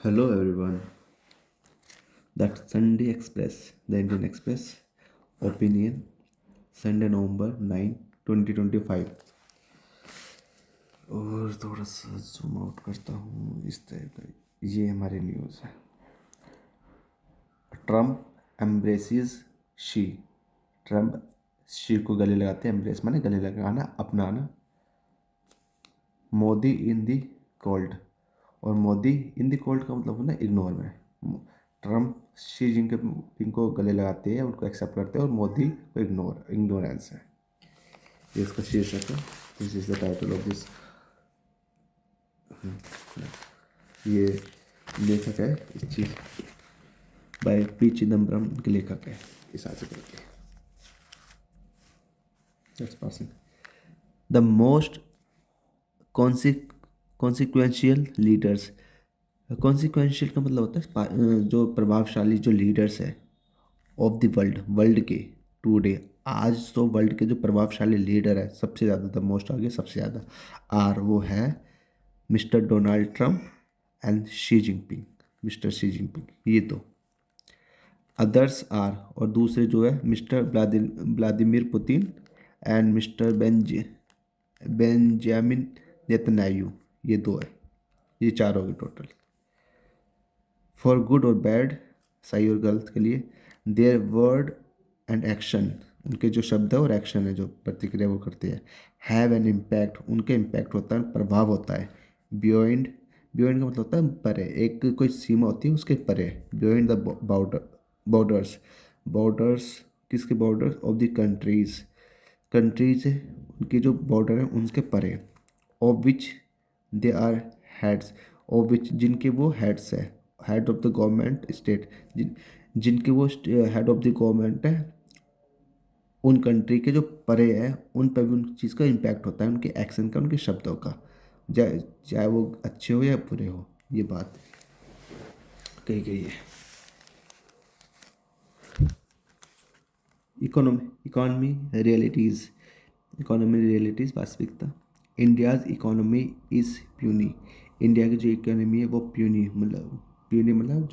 Hello everyone. That Sunday Express, the Indian Express, opinion, Sunday November 9, 2025. और थोड़ा सा zoom out करता हूँ इस तरह का। ये हमारी न्यूज़ है। Trump embraces Xi. Trump Xi को गले लगाते हैं। एम्ब्रेस माने गले लगाना, अपनाना। Modi in the cold. और मोदी इन दी कोल्ड का मतलब होता है इग्नोर में। ट्रम्प शी जिनपिंग को गले लगाते हैं, उनको एक्सेप्ट करते हैं, और मोदी को इग्नोरेंस है। ये इसका शीर्षक है। This is the title of this. ये लेखक है इस चीज बाय पी चिदम्बरम के लेखक है इस आर्टिकल के। That's passing. The most consequential leaders. Consequential का मतलब होता है जो प्रभावशाली जो लीडर्स है ऑफ द वर्ल्ड के टुडे। आज तो वर्ल्ड के जो प्रभावशाली लीडर है सबसे ज़्यादा, द मोस्ट आगे सबसे ज़्यादा आर वो है mister Donald Trump and Xi Jinping. Mister Xi Jinping ये तो। अदर्स आर और दूसरे जो है mister Vladimir Putin and mister Benjamin Netanyahu. ये दो है। ये चार हो गए टोटल। फॉर गुड और बैड, सही और गलत के लिए, देयर वर्ड एंड एक्शन, उनके जो शब्द है और एक्शन है जो प्रतिक्रिया वो करते हैं, हैव एन इम्पैक्ट, उनके इम्पैक्ट होता है, प्रभाव होता है। बियॉन्ड, बियॉन्ड का मतलब होता है परे, एक कोई सीमा होती है उसके परे। Beyond the borders. बॉर्डर्स किसके borders? Of the countries. Countries उनकी जो बॉर्डर है उनके परे। Of which they are heads. Of which जिनके वो हेड्स है, head of the government state, जिनके वो हेड ऑफ द गवर्नमेंट है, उन कंट्री के जो परे है उन पर भी उन चीज़ का इम्पैक्ट होता है, उनके एक्शन का, उनके शब्दों का, चाहे वो अच्छे हो या बुरे हो। ये बात कही गई है। Economy realities. इकोनॉमी रियलिटीज़ वास्तविकता। India's economy is puny. India की जो इकोनॉमी है वो प्यूनी मतलब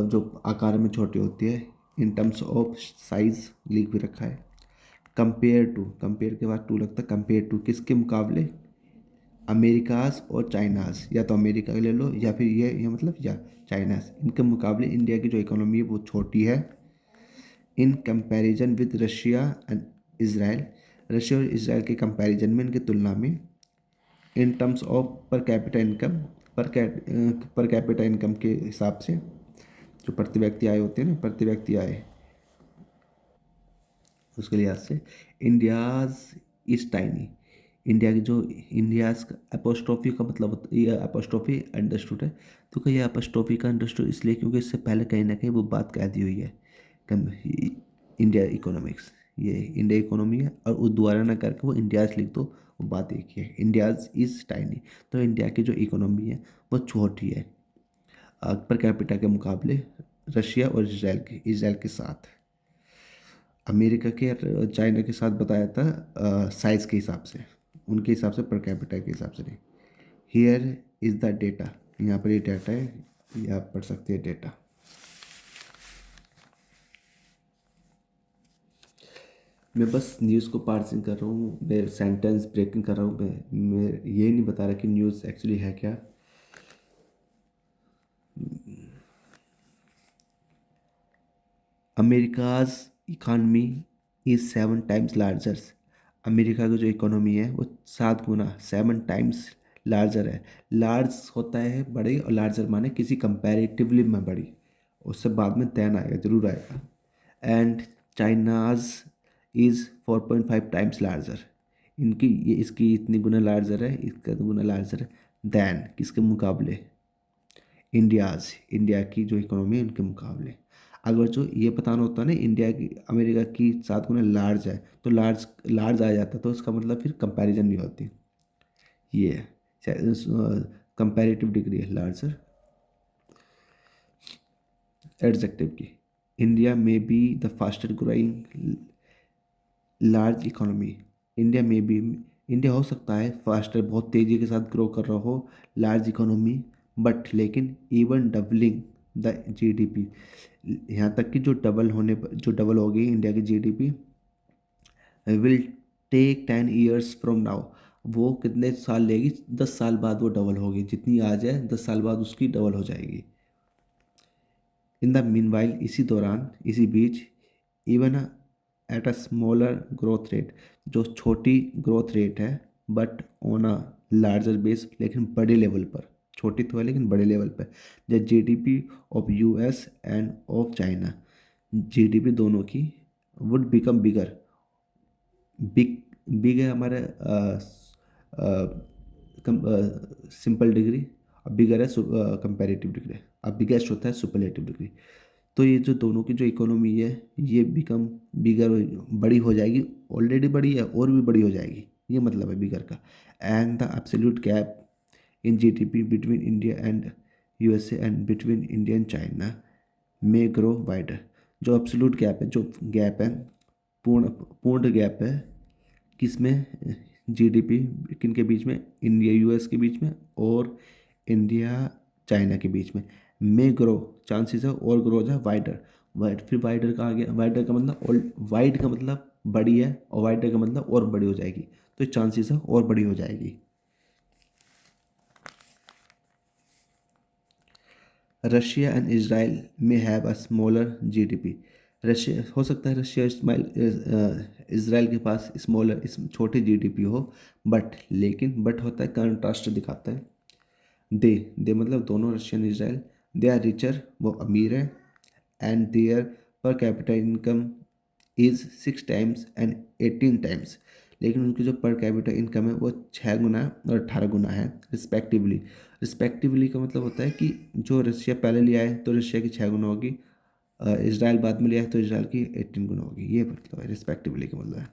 जो आकार में छोटी होती है। इन टर्म्स ऑफ साइज लिख भी रखा है। कंपेयर टू, कंपेयर के बाद टू लगता है। कंपेयर टू किसके मुकाबले? अमेरिकाज और चाइनाज। या तो अमेरिका ले लो या फिर ये मतलब या चाइनाज, इनके मुकाबले इंडिया की जो इकोनॉमी है वो छोटी है। In comparison with Russia and Israel. Russia और इसराइल के कंपैरिजन में, इनकी तुलना में। In terms of per capita income, per capita income के हिसाब से, जो प्रति व्यक्ति आय होते हैं ना, प्रति व्यक्ति आय, उसके लिहाज से इंडियाज इज टाइनी। इंडिया की जो इंडियाज का अपोस्ट्रोफी का मतलब ये अपोस्ट्रोफी अंडरस्टूड है। तो क्या ये अपोस्ट्रोफी का अंडरस्टूड इसलिए क्योंकि इससे पहले कहीं ना कहीं वो बात कह दी हुई है। इंडिया इकोनॉमिक्स, ये इंडिया इकोनॉमी है, और वो दोबारा ना करके वो इंडियाज लिख दो, वो बात एक ही है। India's is tiny. तो इंडिया की जो इकोनॉमी है वो छोटी है पर कैपिटा के मुकाबले रशिया और इसराइल के साथ। अमेरिका के और चाइना के साथ बताया था साइज के हिसाब से, उनके हिसाब से, पर कैपिटा के हिसाब से नहीं। Here is the data. यहाँ पर ये डेटा है, ये आप पढ़ सकते हैं डेटा। मैं बस न्यूज़ को पार्सिंग कर रहा हूँ, मैं सेंटेंस ब्रेकिंग कर रहा हूँ। मैं ये नहीं बता रहा कि न्यूज़ एक्चुअली है क्या। America's economy is 7 times larger. America की जो इकोनॉमी है वो 7 गुना, 7 टाइम्स लार्जर है। लार्ज होता है बड़ी, और लार्जर माने किसी कंपैरेटिवली में बड़ी। उससे बाद में दैन आएगा, जरूर आएगा। And China's is 4.5 times larger. इनकी ये इसकी इतनी गुना लार्जर है, इसका गुना लार्जर है दैन किसके मुकाबले? इंडिया की जो इकोनॉमी है उनके मुकाबले। अगर जो ये बताना होता है ना इंडिया की अमेरिका की 7 गुना लार्ज है, तो लार्ज लार्ज आ जाता, तो इसका मतलब फिर कंपैरिजन नहीं होती। ये है कंपैरेटिव डिग्री है लार्जर एडजेक्टिव की। इंडिया में be the faster growing large economy. India में भी, इंडिया हो सकता है फास्टर, बहुत तेज़ी के साथ ग्रो कर रहा हो, लार्ज इकोनॉमी बट लेकिन इवन डबलिंग द जीडीपी, यहाँ तक कि जो डबल होने पर, जो डबल होगी इंडिया की GDP, will take 10 years from now, वो कितने साल लेगी, 10 साल बाद वो डबल होगी, जितनी आज है 10 साल बाद उसकी डबल हो जाएगी। इन द मीनवाइल, इसी दौरान, इसी बीच, even at a smaller growth rate, जो छोटी ग्रोथ रेट है, but on a larger base, लेकिन बड़े लेवल पर, छोटी तो है लेकिन बड़े लेवल पर, the GDP of US end of China, GDP दोनों की would become bigger, big, big है हमारे सिंपल डिग्री, अब बिगर है कंपैरेटिव डिग्री, अब बिगेस्ट होता है सुपरलेटिव डिग्री। तो ये जो दोनों की जो इकोनॉमी है, ये बिकम बिगर, बड़ी हो जाएगी, ऑलरेडी बड़ी है और भी बड़ी हो जाएगी, ये मतलब है बिगर का। And the absolute gap in GDP between India and USA and between India and China may grow wider, जो एब्सोल्यूट गैप है, जो गैप है, पूर्ण पूर्ण गैप है, किसमें, जीडीपी किन के बीच में, इंडिया यूएस के बीच में और इंडिया चाइना के बीच में, मे ग्रो, चांसेस है और ग्रो हो जाए वाइडर, वाइड, फिर वाइडर का आ गया, वाइडर का मतलब, और वाइड का मतलब बड़ी है और वाइडर का मतलब और बड़ी हो जाएगी, तो चांसेस है और बड़ी हो जाएगी। रशिया एंड इसराइल में have a smaller GDP, Russia हो सकता है, रशिया इस्माइल इसराइल के पास स्मॉलर, इस छोटी जीडीपी हो, बट लेकिन बट होता है, कंट्रास्ट दिखाता है। दे मतलब दोनों, Russian Israel, they are richer, वो अमीर है, and their per capita income is 6 times and 18 times, लेकिन उनकी जो पर कैपिटल इनकम है वो 6 गुना और 18 गुना है रिस्पेक्टिवली। रिस्पेक्टिवली का मतलब होता है कि जो रशिया पहले लिया है तो रशिया की 6 गुना होगी, इसराइल बाद में लिया है तो इसराइल की 18 गुना होगी, ये मतलब है रिस्पेक्टिवली का मतलब है।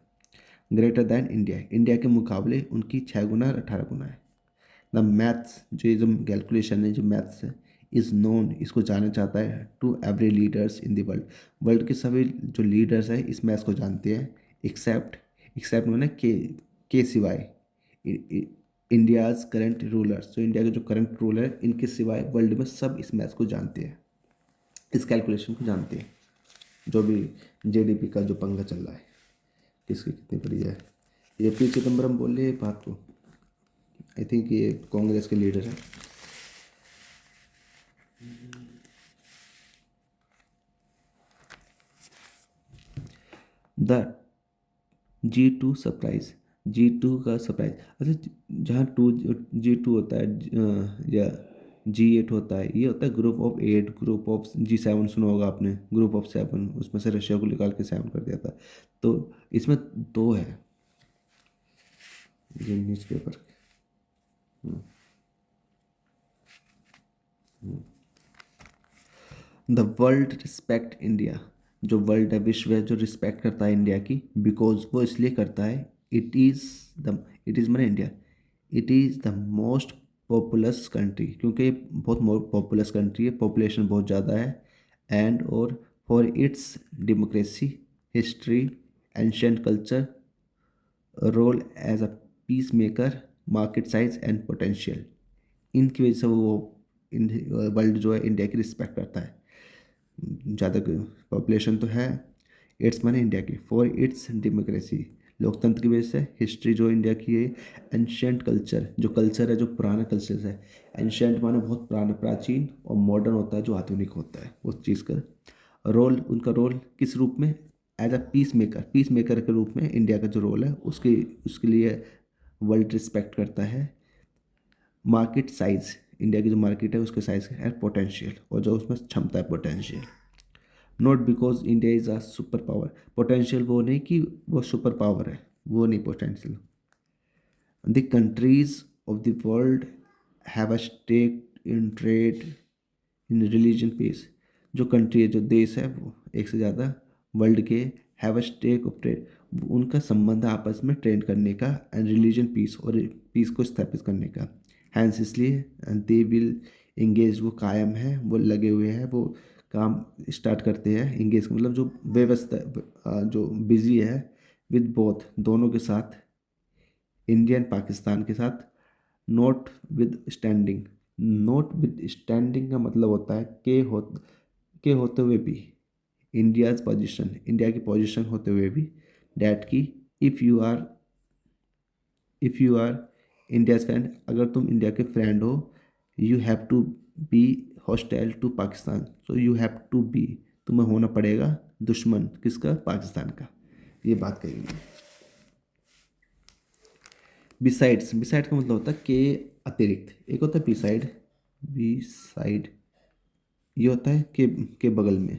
ग्रेटर दैन इंडिया, इंडिया के मुकाबले उनकी 6 गुना और 18 गुना है। द मैथ्स, जो ये जो कैलकुलेशन है, जो मैथ्स है, इज़ नोन, इसको जाना चाहता है, to every leaders in the world, world के सभी जो लीडर्स हैं इस मैथ्स को जानते हैं, एक्सेप्ट, एक्सेप्ट मैंने के सिवाय, इंडियाज़ करंट रूलर्स, जो इंडिया के जो करंट रूलर है इनके सिवाय वर्ल्ड में सब इस मैथ्स को जानते हैं, इस कैलकुलेशन को जानते हैं, जो भी जीडीपी का जो पंगा चल रहा है, किसकी कितनी बड़ी है। ये पी चिदम्बरम बोल रहे हैं बात को, आई थिंक ये कांग्रेस के लीडर हैं। द G2 सरप्राइज, G2 का सरप्राइज, अच्छा, जहाँ G2 होता है, या G8 होता है, ये होता है group of 8, group of G7 सुना होगा आपने, ग्रुप ऑफ 7, उसमें से रशिया को निकाल के 7 कर दिया था, तो इसमें दो है, ये news paper. The world respect India, जो वर्ल्ड है, विश्व है, जो रिस्पेक्ट करता है इंडिया की, बिकॉज वो इसलिए करता है, it is the, it is मैंने India, it is the most populous country, क्योंकि ये बहुत पॉपुलस कंट्री है, पॉपुलेशन बहुत ज़्यादा है, एंड और for its democracy, history, ancient culture, role as a peace maker, market size and potential, इनकी वजह से वो वर्ल्ड जो है इंडिया की रिस्पेक्ट करता है। ज़्यादा पॉपुलेशन तो है, इट्स माने इंडिया की, फॉर इट्स डेमोक्रेसी, लोकतंत्र की वजह से, हिस्ट्री जो इंडिया की है, एंशंट कल्चर, जो कल्चर है, जो पुराना कल्चर है, एंशंट माने बहुत पुराना, प्राचीन, और मॉडर्न होता है जो आधुनिक होता है उस चीज़ का। रोल, उनका रोल किस रूप में, as a peace maker, peace maker के रूप में इंडिया का जो रोल है उसके उसके लिए वर्ल्ड रिस्पेक्ट करता है। मार्केट साइज, इंडिया की जो मार्केट है उसके साइज है, पोटेंशियल, और जो उसमें क्षमता है, potential, not because India is a super power, potential वो नहीं कि वो सुपर पावर है, वो नहीं potential. The countries of the world have a stake in trade, in religion peace, जो कंट्री है, जो देश है, वो एक से ज़्यादा वर्ल्ड के, have a stake of trade, उनका संबंध है आपस में ट्रेड करने का, एंड रिलीजन पीस, और पीस को स्थापित करने का, हैंस इसलिए दे विल इंगेज, वो कायम है, वो लगे हुए हैं, वो काम स्टार्ट करते हैं, इंगेज का मतलब जो व्यवस्था, जो बिजी है, विद बोथ, दोनों के साथ, इंडिया एंड पाकिस्तान के साथ, notwithstanding, notwithstanding का मतलब होता है के होते हुए भी, इंडियाज पोजीशन, इंडिया की पोजीशन होते हुए भी, डैट की if you are if you are India's friend, अगर तुम इंडिया के फ्रेंड हो, you have to be hostile to Pakistan, so you have to be, तुम्हें होना पड़ेगा दुश्मन किसका, पाकिस्तान का, ये बात कही गई। बिसाइड्स, बिसाइड का मतलब होता है के अतिरिक्त, एक होता है बी साइड, ये होता है के बगल में,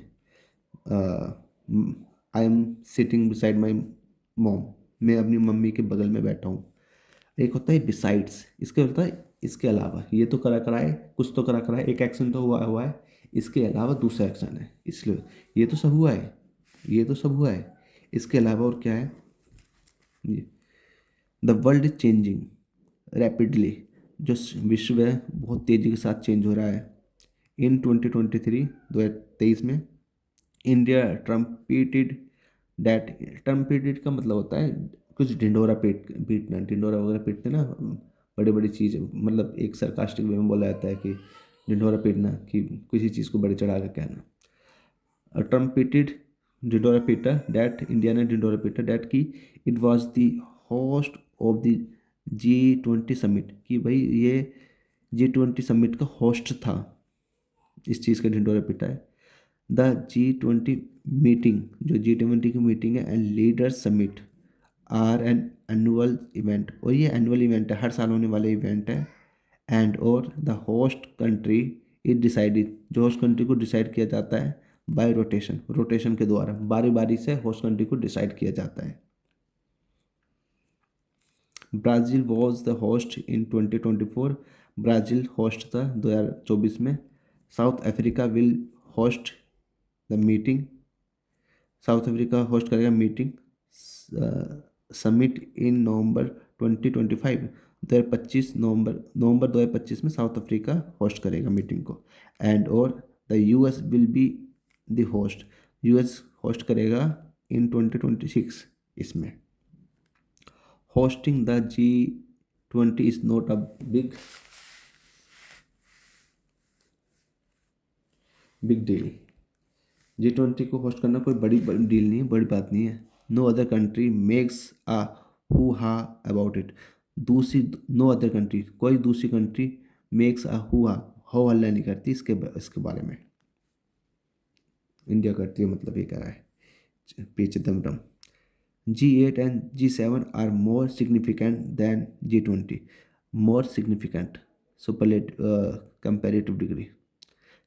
I am sitting beside my mom, मैं अपनी मम्मी के बगल में बैठा हूँ। एक होता है बिसाइड्स, इसके होता है इसके अलावा, ये तो करा कराए, कुछ तो करा कराए, एक एक्शन तो हुआ हुआ है, इसके अलावा दूसरा एक्शन है, इसलिए ये तो सब हुआ है, ये तो सब हुआ है, इसके अलावा और क्या है, the world is changing rapidly, जो विश्व है बहुत तेज़ी के साथ चेंज हो रहा है। इन 2023 2023 में इंडिया ट्रम्पेटेड डैट, ट्रम्पेटेड का मतलब होता है कुछ ढिंडोरा पीटना, ढिंडोरा वगैरह पीटते ना, बड़ी बड़ी चीज़, मतलब एक सरकास्टिक वे में बोला जाता है कि ढिंडोरा पीटना, कि किसी चीज़ को बड़े चढ़ा कर कहना। ट्रम्पेटेड, ढिंडोरा पीटा, डैट इंडिया ने ढिंडोरा पीटा, डैट की it was the host of the G20 summit, कि भाई ये G20 समिट का होस्ट था, इस चीज़ का ढिंडोरा पीटा है। द G20 मीटिंग, जो G20 की मीटिंग है, and leader summit are an annual event, और ये एनुअल इवेंट है, हर साल होने वाले इवेंट है। एंड और the host country is decided, जो होस्ट कंट्री को डिसाइड किया जाता है बाय रोटेशन, रोटेशन के द्वारा, बारी बारी से होस्ट कंट्री को डिसाइड किया जाता है। Brazil was the host in 2024, Brazil host था 2024 में। South Africa will host the meeting, south Africa host करेगा मीटिंग समिट इन नवंबर 2025, 2025 नवंबर 2025 में साउथ अफ्रीका होस्ट करेगा मीटिंग को। एंड और the US will be the host, US host करेगा इन 2026 इसमें। Hosting the G20 is not a big big deal, G20 को host करना कोई बड़ी डील नहीं है, बड़ी बात नहीं है। No other country makes a hoo ha about it, दूसरी, नो अदर कंट्री, कोई दूसरी कंट्री मेक्स अ हु हा, हो हल्ला नहीं करती इसके बारे में, इंडिया करती है, मतलब ये कह रहा है पीछे दम। G8 and G7 are more significant than G20, more significant, superlative comparative degree.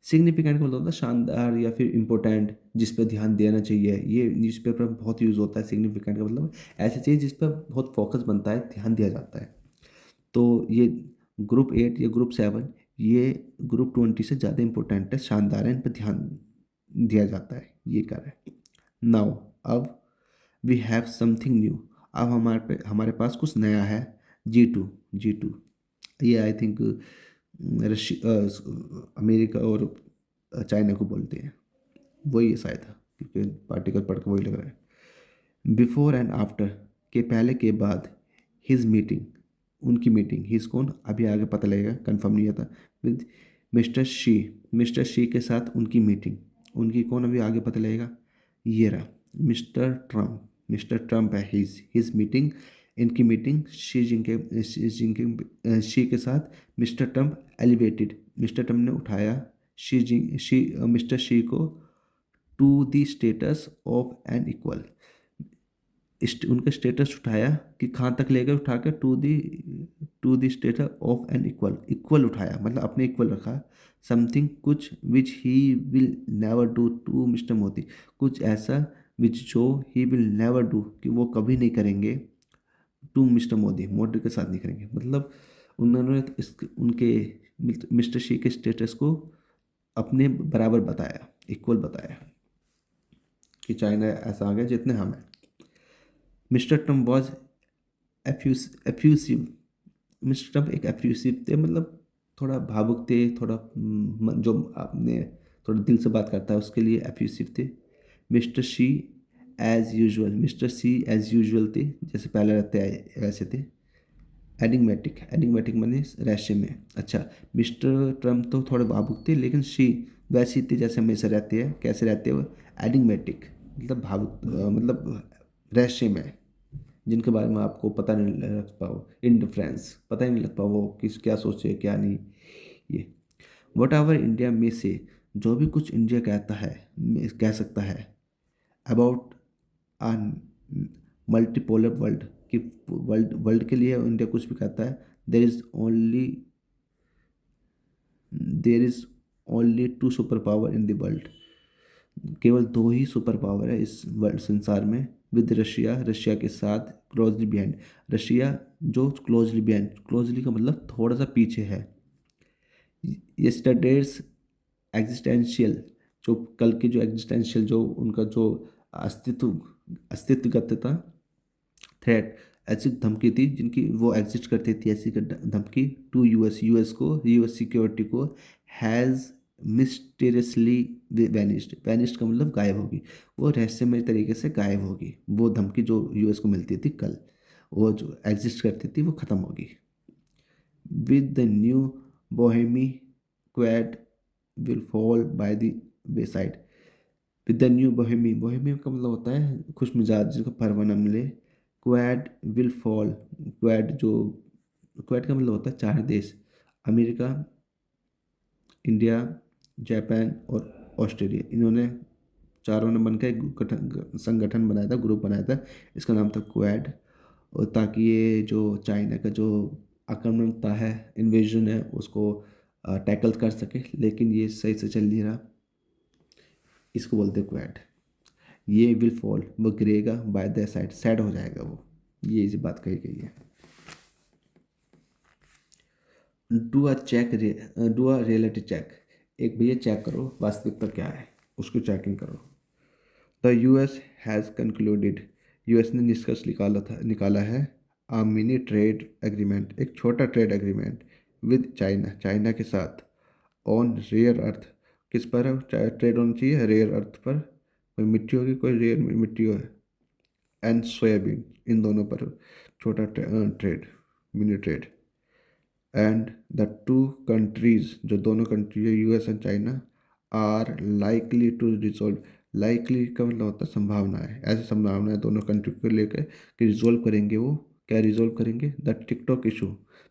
Significant का मतलब होता है शानदार या फिर इम्पोर्टेंट, जिस पर ध्यान देना चाहिए, ये न्यूज़पेपर में बहुत यूज़ होता है। सिग्निफिकेंट का मतलब ऐसी चीज़ जिस पर बहुत फोकस बनता है, ध्यान दिया जाता है। तो ये ग्रुप 8 या ग्रुप 7, ये ग्रुप 20 से ज़्यादा इंपॉर्टेंट है, शानदार है, इन पर ध्यान दिया जाता है, ये कर रहा है। नाउ अब वी हैव समथिंग न्यू, अब हमारे पास कुछ नया है। G2, ये आई थिंक अमेरिका और चाइना को बोलते हैं, वही है शायद, क्योंकि पार्टिकल पढ़ के वही लग रहा है। बिफोर एंड आफ्टर, के पहले के बाद, हिज मीटिंग, उनकी मीटिंग, हिज कौन अभी आगे पता लगेगा, कंफर्म नहीं आता, विद मिस्टर शी के साथ उनकी मीटिंग, उनकी कौन अभी आगे पता लगेगा, ये रहा मिस्टर ट्रम्प है, हिज मीटिंग, इनकी मीटिंग शी के साथ mister Trump elevated, mister Trump ने उठाया मिस्टर शी को to the status of an equal, उनका स्टेटस उठाया कि कहाँ तक ले गए, उठा कर to the status of an equal, equal उठाया मतलब अपने इक्वल रखा। समथिंग, कुछ, which he will never do to mister Modi, कुछ ऐसा विच जो ही विल नेवर डू, कि वो कभी नहीं करेंगे, टू मिस्टर मोदी के साथ नहीं करेंगे, मतलब उन्होंने उनके मिस्टर शी के स्टेटस को अपने बराबर बताया, इक्वल बताया, कि चाइना ऐसा आ गया जितने हम हैं। Mister Trump was effusive, mister Trump एक एफ्यूसिव थे, मतलब थोड़ा भावुक थे, थोड़ा जो आपने थोड़ा दिल से बात करता है उसके लिए एफ्यूसिव थे। Mister Xi as usual, mister Xi as usual थे, जैसे पहले रहते आए वैसे थे। एनिग्मेटिक, एनिग्मेटिक माने रहस्य में। अच्छा, मिस्टर ट्रम्प तो थोड़े भावुक थे, लेकिन शी वैसी थी जैसे हमेशा रहती है। कैसे रहते हैं वो? एनिग्मेटिक, मतलब भावुक, मतलब रहस्य में, जिनके बारे में आपको पता नहीं लग पाओ, इंडिफरेंस, पता ही नहीं लग पाओ वो किस क्या सोचे क्या नहीं। ये वट एवर इंडिया में से, जो भी कुछ इंडिया कहता है, कह सकता है अबाउट आ मल्टीपोलर वर्ल्ड, कि वर्ल्ड वर्ल्ड के लिए इंडिया कुछ भी कहता है, there is only two super power in the world. केवल दो ही सुपर पावर है इस वर्ल्ड संसार में, विद रशिया, रशिया के साथ, क्लोजली बिहाइंड, रशिया जो क्लोजली बिहाइंड, क्लोजली का मतलब थोड़ा सा पीछे है। यस्टरडेज एग्जिस्टेंशियल, जो कल की जो एग्जिस्टेंशियल, जो उनका जो अस्तित्व अस्तित्वगत था, थ्रेट, ऐसी धमकी थी जिनकी वो एग्जिस्ट करती थी, ऐसी धमकी टू यूएस, यूएस को, यूएस सिक्योरिटी को, हैज़ मिस्टीरियसली वैनिस्ड, वैनिस्ड का मतलब गायब होगी, वो रहस्यमय तरीके से गायब होगी। वो धमकी जो यूएस को मिलती थी कल, वो जो एग्जिस्ट करती थी, वो ख़त्म होगी। With the new बोहेमी, Quad will fall by the wayside। With the new बोहेमी, बोहेमी का मतलब होता है खुश मिजाज, जिसको परवाना मिले। क्वेड विल फॉल, क्वेड जो, क्वेड का मतलब होता है चार देश, अमेरिका, इंडिया, जापान और ऑस्ट्रेलिया, इन्होंने चारों ने बनकर एक संगठन बनाया था, ग्रुप बनाया था, इसका नाम था क्वेड। और ताकि ये जो चाइना का जो आक्रमणता है, इन्वेजन है, उसको टैकल कर सके, लेकिन ये सही से चल नहीं रहा, इसको बोलते हैं क्वेड। ये विल फॉल, वो गिरेगा, बाय द साइड, सैड हो जाएगा वो, ये इस बात कही गई है। डू अ रियलिटी चेक, एक भैया चेक करो वास्तविकता क्या है, उसको चेकिंग करो। The US has concluded, US ने निष्कर्ष निकाला है, आ मिनी ट्रेड एग्रीमेंट, एक छोटा trade agreement, with China, China के साथ, ऑन रेयर अर्थ, किस पर ट्रेड होना चाहिए? रेयर अर्थ पर, कोई मिट्टी होगी, कोई रेयर मिट्टी हो, एंड सोयाबीन, इन दोनों पर छोटा trade, mini trade. And the two countries, जो दोनों कंट्री है, US and China, are likely to resolve, likely का मतलब होता है संभावना है, ऐसी संभावना है दोनों कंट्री को लेकर कि रिजोल्व करेंगे वो, क्या रिजोल्व करेंगे? द टिकटॉक इशू,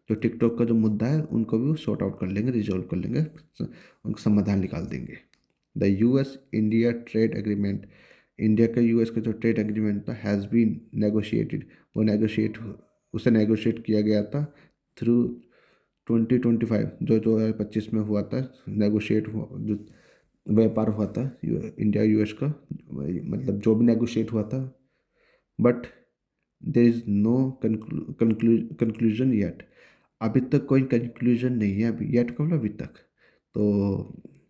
जो टिकटॉक का जो मुद्दा है उनको भी वो सॉर्ट आउट कर लेंगे, रिजोल्व कर लेंगे, उनका समाधान निकाल देंगे। The US India trade agreement, India का यूएस का जो ट्रेड एग्रीमेंट था, हैज़ बीन नेगोशिएटेड, वो नेगोशिएट, उसे नेगोशिएट किया गया था थ्रू 2025, जो 2025 में हुआ था, नेगोशिएट हुआ, जो व्यापार हुआ था इंडिया यूएस का, मतलब जो भी नेगोशिएट हुआ था, but there is no conclusion yet, अभी तक कोई कंक्लूजन नहीं है, अभी येट का मतलब अभी तक, तो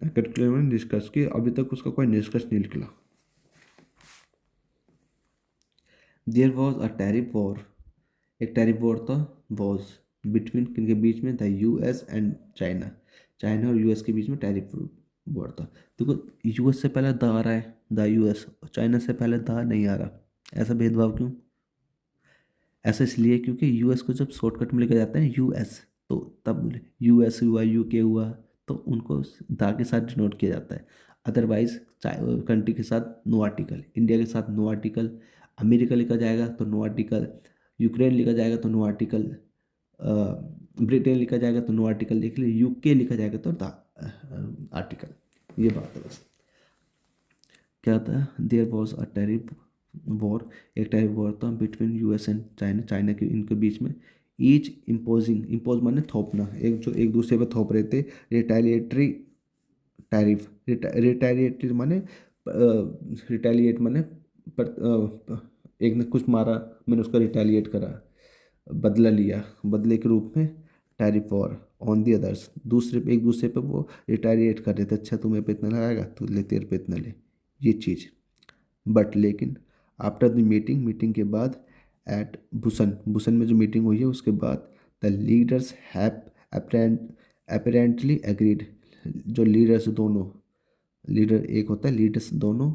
कंक्लूजन निष्कर्ष की, अभी तक उसका कोई निष्कर्ष नहीं निकला। There was a tariff war, एक टैरिफ वॉर था, वॉज बिटवीन, किनके बीच में? The US and China, China और यूएस के बीच में टैरिफ वॉर था। देखो, यूएस से पहले द आ रहा है, द यूएस, चाइना से पहले द नहीं आ रहा, ऐसा भेदभाव क्यों? ऐसा इसलिए क्योंकि यूएस को जब शॉर्टकट में लेकर जाते हैं यूएस, तो तब यूएस हुआ, यूके हुआ, तो उनको दा के साथ डिनोट किया जाता है। अदरवाइज कंट्री के साथ नो आर्टिकल, इंडिया के साथ नो आर्टिकल, अमेरिका लिखा जाएगा तो नो आर्टिकल, यूक्रेन लिखा जाएगा तो नो आर्टिकल, ब्रिटेन लिखा जाएगा तो नो आर्टिकल, देख लीजिए यूके लिखा जाएगा तो द आर्टिकल, ये बात है बस। क्या था? There was a tariff war, एक टेरिफ वॉर था between US and China, China के इनके बीच में, ईच इम्पोजिंग, इम्पोज माने थोपना, एक जो एक दूसरे पर थोप रहे थे, रिटेलिएटरी टैरिफ, रिटेलिएटरी माने रिटेलिएट माने एक ने कुछ मारा, मैंने उसका रिटेलिएट करा, बदला लिया, बदले के रूप में tariff war on the others, दूसरे पे एक दूसरे पे वो रिटेलिएट कर रहे थे, अच्छा तुम्हें पे इतना लगाएगा तो ले, तेरे पे इतना ले, ये चीज़। बट लेकिन आफ्टर द मीटिंग, मीटिंग के बाद, एट बुसन, बुसन में जो मीटिंग हुई है उसके बाद, the leaders have apparently agreed, जो लीडर्स दोनों, लीडर एक होता है, लीडर्स दोनों,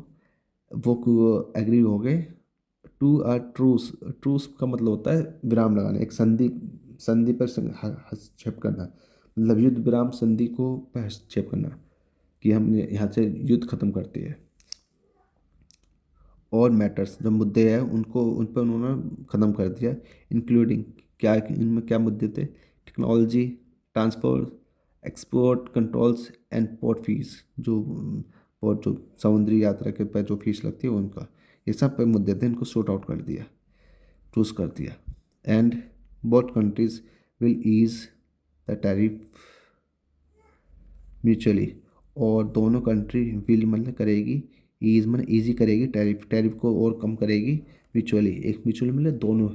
वो एग्री हो गए टू अ ट्रूस, ट्रूस का मतलब होता है विराम लगाना, एक संधि संधि पर हस्तक्षेप करना, मतलब युद्ध विराम संधि को पर हस्तक्षेप करना कि हमने यहाँ से युद्ध खत्म करते हैं। और मैटर्स जो मुद्दे हैं उनको उन पर उन्होंने ख़त्म कर दिया, इंक्लूडिंग क्या, इनमें क्या मुद्दे थे, technology transport, export controls and port fees, जो पोर्ट जो समुद्री यात्रा के पर जो फीस लगती है उनका, ये सब पे मुद्दे थे, इनको सॉर्ट आउट कर दिया, चूज़ कर दिया। And both countries will ease the tariff mutually, और दोनों कंट्री विल मतलब करेगी, ईज मतलब ईजी करेगी, टैरिफ टैरिफ को और कम करेगी, म्यूचुअली एक म्यूचुअली मतलब दोनों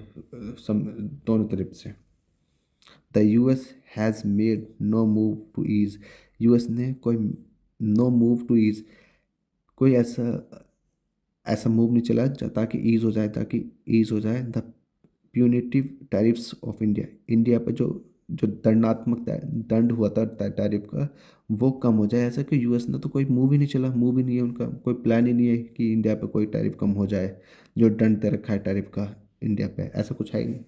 दोनों तरफ से। The US has made no move to ease, US ने कोई नो मूव टू ईज, कोई ऐसा ऐसा मूव नहीं चला ताकि ईज हो जाए, ताकि ईज हो जाए the punitive tariffs of India, India पे जो जो दंडात्मक दंड हुआ था टैरिफ का, वो कम हो जाए। ऐसा कि यूएस ने तो कोई मूव ही नहीं चला, मूव ही नहीं है उनका, कोई प्लान ही नहीं है कि इंडिया पे कोई टैरिफ कम हो जाए, जो दंड दे रखा है टैरिफ का इंडिया पे, ऐसा कुछ है ही नहीं।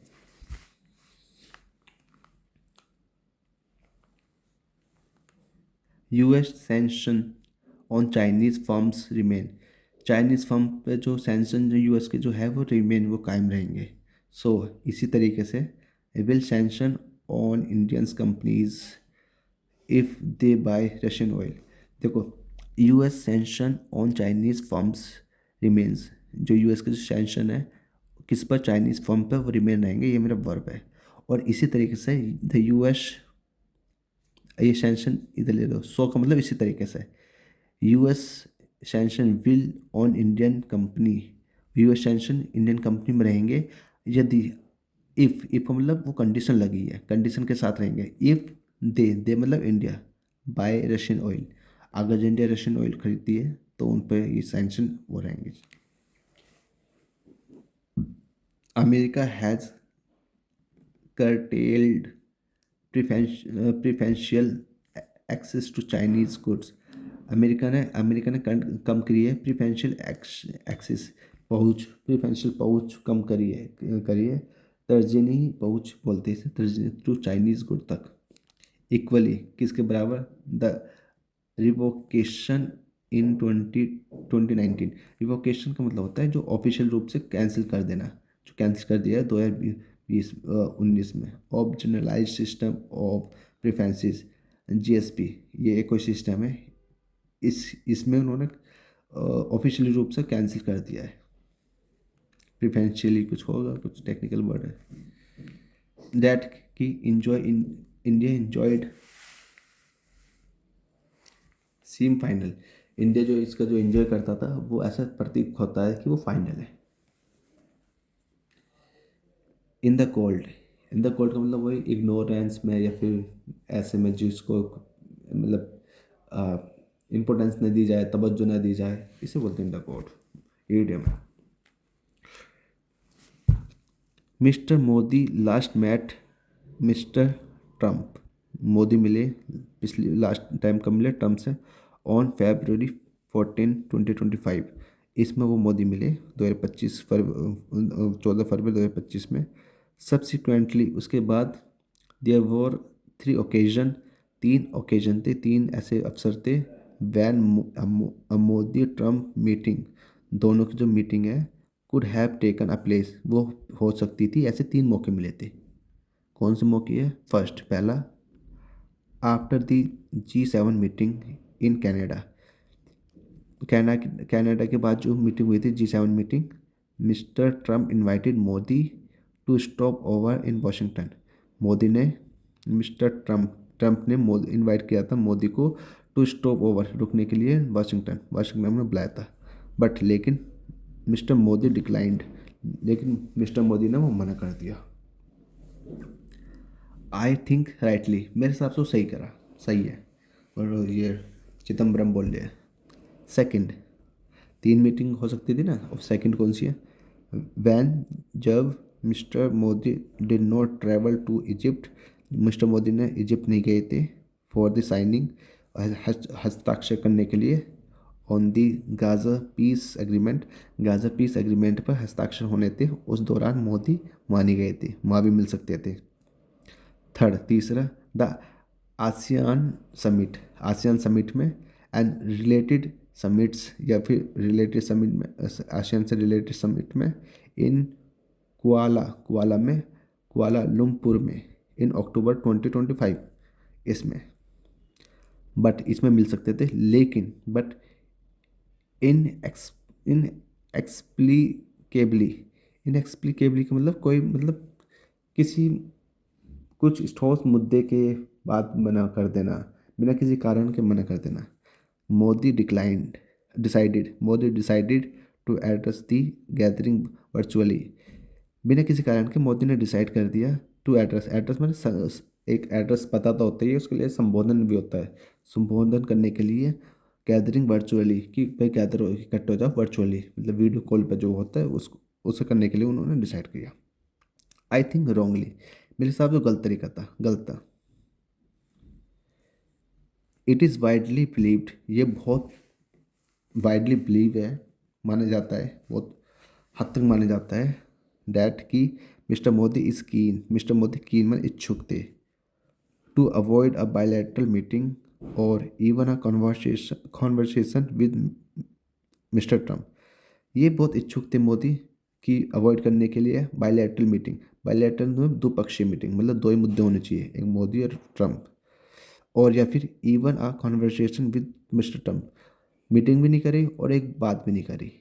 US sanction on Chinese firms remain, Chinese firm पे जो सैंक्शन जो यूएस के जो है वो रिमेन, वो कायम रहेंगे। सो इसी तरीके से will sanction on Indians companies if they buy Russian oil. देखो, US sanction on Chinese firms remains, जो यूएस के जो सैंक्शन है किस पर, चाइनीज़ फर्म पर, वो रिमेन रहेंगे, ये मेरा वर्ब है। और इसी तरीके से द यूएस, ये सैंक्शन इधर ले लो, सो का मतलब इसी तरीके से US sanction will on Indian company, US sanction Indian company में रहेंगे यदि, इफ़ मतलब वो कंडीशन लगी है, कंडीशन के साथ रहेंगे, इफ़ दे मतलब इंडिया, बाय रशियन ऑयल, अगर इंडिया रशियन ऑयल खरीदती है तो उन पर ये सैंक्शन वो रहेंगे। America has curtailed preferential access to Chinese goods, America ने कम करी है प्रिफेंशियल एक्सेस, पहुँच, प्रिफेंशियल पहुँच कम करी है, तर्जनी पहुँच बोलते हैं इसे, तर्जनी टू चाइनीज़ गुड तक, इक्वली किसके बराबर, द रिवोकेशन इन 2019, रिवोकेशन का मतलब होता है जो ऑफिशियल रूप से कैंसिल कर देना, जो कैंसिल कर दिया है 2019 में, of generalise system of preferences, GSP, ये एक कोई सिस्टम है, इसमें उन्होंने ऑफिशियली रूप से कैंसिल कर दिया है, प्रिफरेंशियली कुछ होगा, कुछ टेक्निकल वर्ड है, दैट कि enjoy in India enjoyed seem final, India जो इसका जो एंजॉय करता था वो ऐसा प्रतीत होता है कि वो फाइनल है। इन the cold, in the cold का मतलब वही इग्नोरेंस में या फिर ऐसे में जिसको मतलब इम्पोर्टेंस न दी जाए, तवज्जो न दी जाए, इसे बोलते हैं इन द कोल्ड, ईडियम है। Mister Modi last met mister Trump, Modi मिले पिछली लास्ट टाइम कब मिले ट्रंप से, ऑन February 14, 2025, इसमें वो मोदी मिले 2025 14 फरवरी 2025 में। सब्सिक्वेंटली उसके बाद देयर वर 3 ओकेजन, 3 ओकेजन थे, 3 ऐसे अवसर थे, वैन मोदी ट्रंप मीटिंग, दोनों की जो मीटिंग है could have taken a place, वो हो सकती थी, ऐसे 3 मौके मिले थे। कौन से मौके है, फर्स्ट पहला, after the G7 meeting in Canada, Canada के बाद जो मीटिंग हुई थी G7 meeting, mister Trump invited Modi to stop over in Washington, Modi ने मिस्टर ट्रंप ने मोदी इनवाइट किया था मोदी को टू स्टॉप ओवर, रुकने के लिए वाशिंगटन में बुलाया था, बट लेकिन मिस्टर मोदी डिक्लाइंड, लेकिन मिस्टर मोदी ने वो मना कर दिया। आई थिंक राइटली, मेरे हिसाब से वो सही करा, सही है, और ये चिदम्बरम बोल रहे हैं। सेकंड, 3 मीटिंग हो सकती थी ना, और सेकंड कौन सी है, वैन, जब mister Modi did not travel to Egypt, mister Modi ने इजिप्ट नहीं गए थे, फॉर द साइनिंग, हस्ताक्षर करने के लिए, on the Gaza piece agreement, Gaza piece agreement पर हस्ताक्षर होने थे, उस दौरान मोदी वहाँ नहीं गए थे, वहाँ भी मिल सकते थे। थर्ड, तीसरा, द आसियान समिट में एंड रिलेटेड समिट्स या फिर रिलेटेड समिट में, आसियान से रिलेटेड समिट में इन कुआला लुम्पुर में इन अक्टूबर 2025, इसमें बट इसमें मिल सकते थे, लेकिन but in ex in explicably inexplicably का मतलब कोई मतलब किसी कुछ ठोस मुद्दे के बाद मना कर देना, बिना किसी कारण के मना कर देना। Modi decided to address the gathering virtually. बिना किसी कारण के मोदी ने डिसाइड कर दिया टू एड्रेस मैंने एक एड्रेस पता तो होता ही है, उसके लिए संबोधन भी होता है। संबोधन करने के लिए गैदरिंग वर्चुअली, कि भाई गैदर हो, इकट्ठे हो जाओ वर्चुअली, मतलब वीडियो कॉल पर जो होता है उसको उसे करने के लिए उन्होंने डिसाइड किया। आई थिंक रॉन्गली, मेरे हिसाब से गलत तरीका था, गलत था। इट इज़ वाइडली बिलीव्ड, ये बहुत वाइडली बिलीव है, माना जाता है, बहुत हद तक माना जाता है, डैट कि मिस्टर मोदी कीन में इच्छुक थे to avoid a bilateral meeting और even a conversation with mister Trump. ये बहुत इच्छुक थे मोदी कि अवॉइड करने के लिए बायलैटरल मीटिंग। बायलैटरल में द्विपक्षीय मीटिंग, मतलब दो ही मुद्दे होने चाहिए, एक मोदी और ट्रम्प, और या फिर even a conversation with mister Trump. Meeting भी नहीं करी और एक बात भी नहीं करी।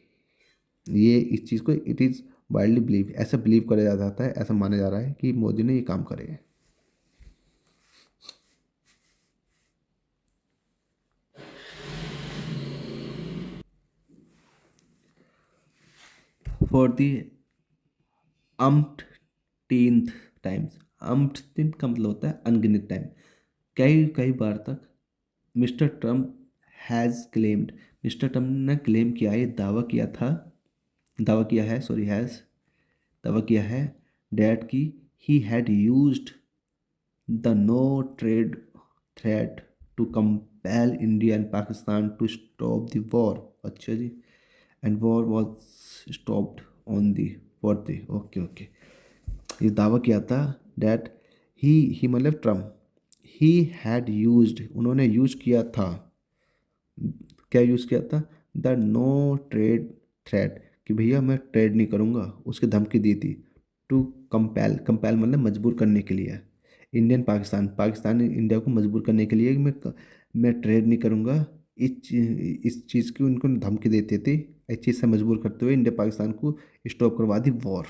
ये इस चीज़ को इट इज़ वाइडली बिलीव, ऐसा बिलीव करा जाता है, ऐसा माना जा रहा है कि मोदी ने ये काम करे हैं। फॉर दी अम्पटीन्थ टाइम्स, अम्पटीन्थ का मतलब होता है अनगिनत टाइम, कई कई बार तक mister Trump has claimed, mister Trump ने क्लेम किया, ये दावा किया है, सॉरी हैज़ दावा किया है, डैट की he had used the no trade threat to compel India and Pakistan to stop the war. अच्छा जी, and war was stopped on the fourth day. Okay okay, ये दावा किया था डैट ही मतलब ट्रम्प, ही हैड यूज्ड, उन्होंने use किया था, क्या यूज़ किया था, द नो ट्रेड थ्रेट, कि भैया मैं ट्रेड नहीं करूँगा, उसकी धमकी दी थी। टू कंपेल मतलब मजबूर करने के लिए, पाकिस्तान ने इंडिया को मजबूर करने के लिए कि मैं ट्रेड नहीं करूँगा। इस चीज़ की उनको धमकी देते थे, इस चीज़ से मजबूर करते हुए इंडिया पाकिस्तान को स्टॉप करवा दी war,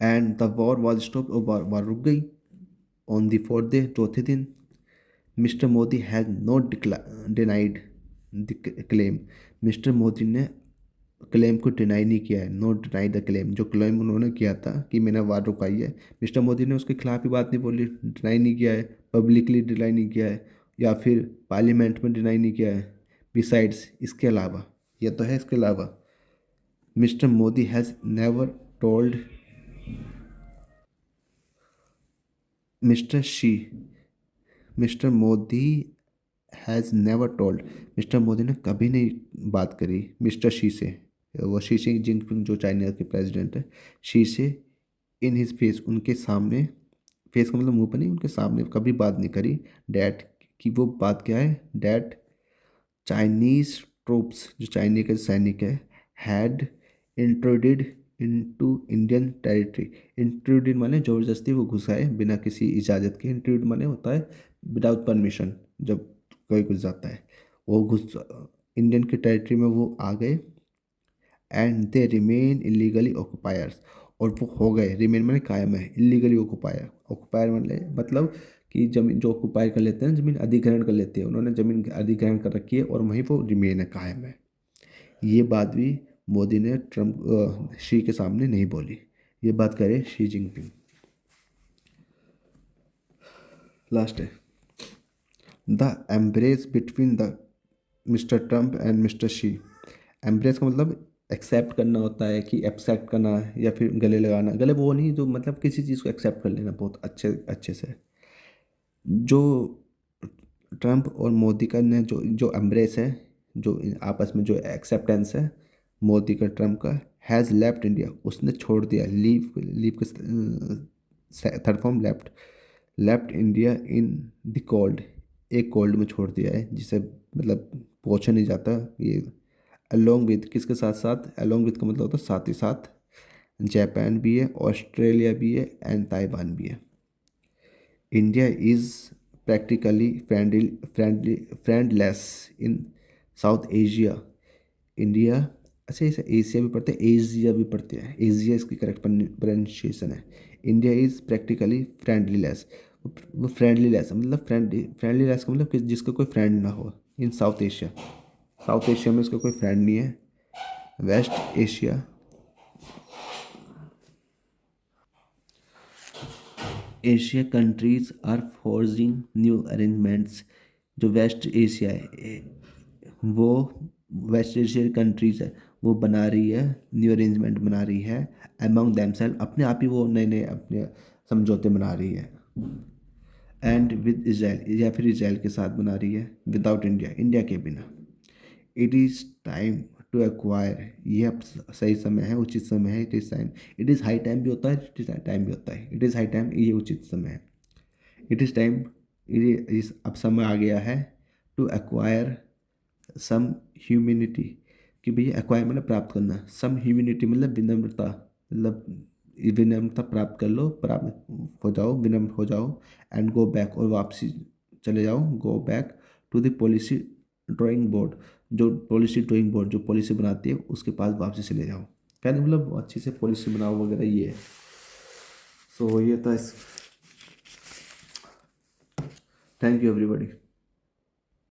and the war was stop, और वार रुक गई ऑन दी फोर्थ डे, चौथे दिन। Mister Modi has not denied the claim, mister Modi ने क्लेम को डिनाई नहीं किया है, नॉट डिनाई द क्लेम, जो क्लेम उन्होंने किया था कि मैंने वार रुकाई है, मिस्टर मोदी ने उसके खिलाफ ही बात नहीं बोली, डिनाई नहीं किया है, पब्लिकली डिनाई नहीं किया है, या फिर पार्लियामेंट में डिनाई नहीं किया है। बिसाइड्स, इसके अलावा, यह तो है, इसके अलावा mister Modi has never told mister she mister Modi has never told, mister Modi ने कभी नहीं बात करी मिस्टर शी से, वो शी जिनपिंग जो चाइना के प्रेसिडेंट है, शी से, इन हिज फेस, उनके सामने, फेस का मतलब मुंह पर नहीं, उनके सामने कभी बात नहीं करी, डैट की वो बात क्या है, डैट चाइनीज ट्रूप्स, जो चाइना के सैनिक है, हैड इंट्रोडेड इनटू इंडियन टेरिटरी। इंट्रोड्यूड माने ज़बरदस्ती वो घुसाए बिना किसी इजाज़त के, इंट्रोड्यूड माने होता है विदाउट परमिशन, जब कोई घुस जाता है, वो घुस इंडियन की टेरिटरी में वो आ गए, एंड दे रिमेन इलीगली ऑक्युपायर्स, और वो हो गए, रिमेन माने कायम है, इलीगली ऑक्युपायर, ऑक्युपायर मतलब कि जमीन जो ऑक्युपाई कर लेते हैं, जमीन अधिग्रहण कर लेते हैं, उन्होंने जमीन अधिग्रहण कर रखी है और वहीं वो रिमेन है, कायम है। ये बात भी मोदी ने ट्रम्प शी के सामने नहीं बोली, ये बात करे शी जिनपिंग। लास्ट है, the embrace between the mister Trump and mister she. Embrace का मतलब एक्सेप्ट करना होता है, कि एक्सेप्ट करना या फिर गले लगाना, गले वो नहीं जो मतलब किसी चीज़ को एक्सेप्ट कर लेना बहुत अच्छे अच्छे से। जो ट्रम्प और मोदी का ने जो जो एम्ब्रेस है, जो आपस में जो एक्सेप्टेंस है मोदी का ट्रम्प का, हैज़ लेफ्ट इंडिया, उसने छोड़ दिया, लीव लीव के third form left, left India in the cold, एक कोल्ड में छोड़ दिया है जिसे मतलब पहुँचा नहीं जाता ये। अलोंग विद किसके साथ साथ, अलोंग विद का मतलब होता है साथ ही साथ। जापान भी है, ऑस्ट्रेलिया भी है एंड ताइवान भी है। India is practically friendless in South Asia. India, अच्छा इसे एशिया भी पढ़ते हैं, एशिया भी पढ़ते हैं, एशिया इसकी करेक्ट प्रोनाउंसिएशन है। इंडिया इज़ प्रैक्टिकली फ्रेंडलीलेस, वो फ्रेंडलीलेस मतलब फ्रेंडलीलेस का मतलब कि जिसका कोई फ्रेंड ना हो in South Asia. South Asia में इसका कोई फ्रेंड नहीं है। West Asia, Asia countries are forging new arrangements. जो वेस्ट एशिया है वो, वेस्ट एशियन कंट्रीज है वो बना रही है, न्यू अरेंजमेंट बना रही है अमंग देमसेल्फ, अपने आप ही वो नए नए अपने समझौते बना रही है। एंड विद इसराइल, या फिर इसराइल के साथ बना रही है, विदाउट इंडिया, इंडिया के बिना। It is time to acquire, ये अब सही समय है, उचित समय है। It is time, it is high time भी होता है, इट इज़ टाइम भी होता है। इट इज़ हाई टाइम, ये उचित समय है। इट इज़ टाइम, ये इस अब समय आ गया है टू एक्वायर सम ह्यूमिनिटी, कि भैया एक्वायर मतलब प्राप्त करना, सम ह्यूमिनिटी मतलब विनम्रता, मतलब विनम्रता प्राप्त कर लो, प्राप्त हो जाओ, विनम्र हो जाओ। एंड गो बैक, और वापसी चले जाओ, go back to the policy drawing board, जो पॉलिसी ड्राइंग बोर्ड जो पॉलिसी बनाती है उसके पास वापसी चले जाओ। कहने मतलब अच्छी से पॉलिसी बनाओ वगैरह, ये है। सो ये था। Thank you everybody.